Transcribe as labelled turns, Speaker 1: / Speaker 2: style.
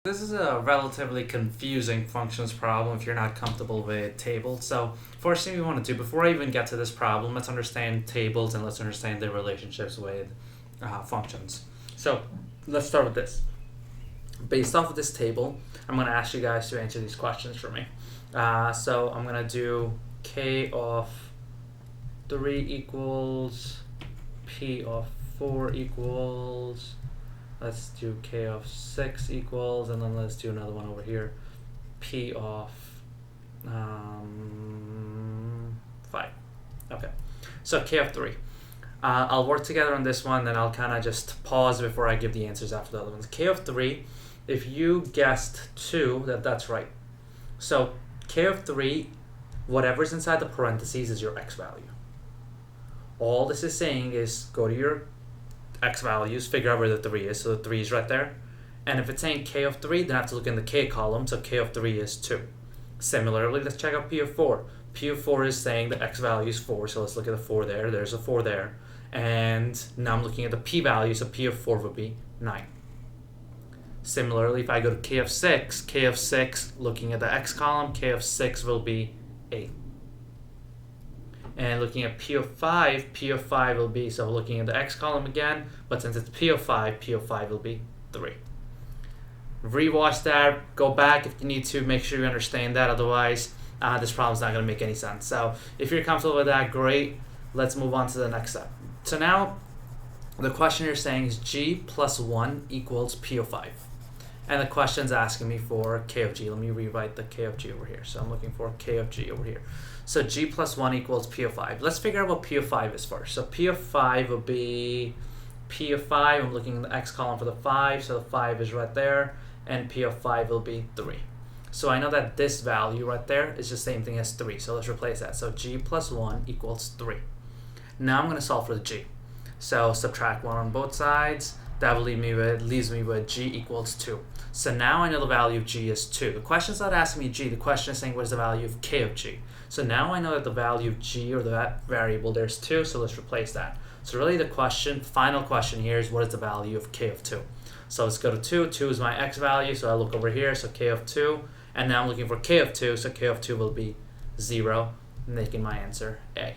Speaker 1: This is a relatively confusing functions problem if you're not comfortable with tables. So first thing we want to do before I even get to this problem, let's understand tables and let's understand their relationships with functions. So let's start with this. Based off of this table, I'm going to ask you guys to answer these questions for me. So I'm going to do k of 3 equals p of 4 equals, let's do k of 6 equals, and then let's do another one over here, p of 5. Okay, so k of 3. I'll work together on this one, then I'll kind of just pause before I give the answers after the other ones. K of 3, if you guessed 2, that's right. So k of 3, whatever's inside the parentheses is your x value. All this is saying is go to your x values, figure out where the 3 is, so the 3 is right there. And if it's saying k of 3, then I have to look in the k column, so k of 3 is 2. Similarly, let's check out p of 4. P of 4 is saying the x value is 4, so let's look at the 4 there. There's a 4 there. And now I'm looking at the p value, so p of 4 would be 9. Similarly, if I go to k of 6, looking at the x column, k of 6 will be 8. And looking at p of 5 will be, so looking at the x column again, but since it's p of 5 will be 3. Rewatch that, go back if you need to, make sure you understand that, otherwise this problem's not going to make any sense. So if you're comfortable with that, great. Let's move on to the next step. So now the question you're saying is g plus 1 equals p of 5. And the question's asking me for k of g. Let me rewrite the k of g over here. So I'm looking for k of g over here. So g plus 1 equals p of 5. Let's figure out what p of 5 is first. So p of 5 will be p of 5. I'm looking in the x column for the 5. So the 5 is right there. And p of 5 will be 3. So I know that this value right there is the same thing as 3. So let's replace that. So g plus 1 equals 3. Now I'm going to solve for the g. So subtract 1 on both sides. That will leaves me with g equals 2. So now I know the value of g is 2. The question's not asking me g. The question is saying what is the value of k of g. So now I know that the value of g, or that variable, there's 2. So let's replace that. So really the final question here is what is the value of k of 2. So let's go to 2. 2 is my x value. So I look over here. So k of 2. And now I'm looking for k of 2. So k of 2 will be 0, making my answer A.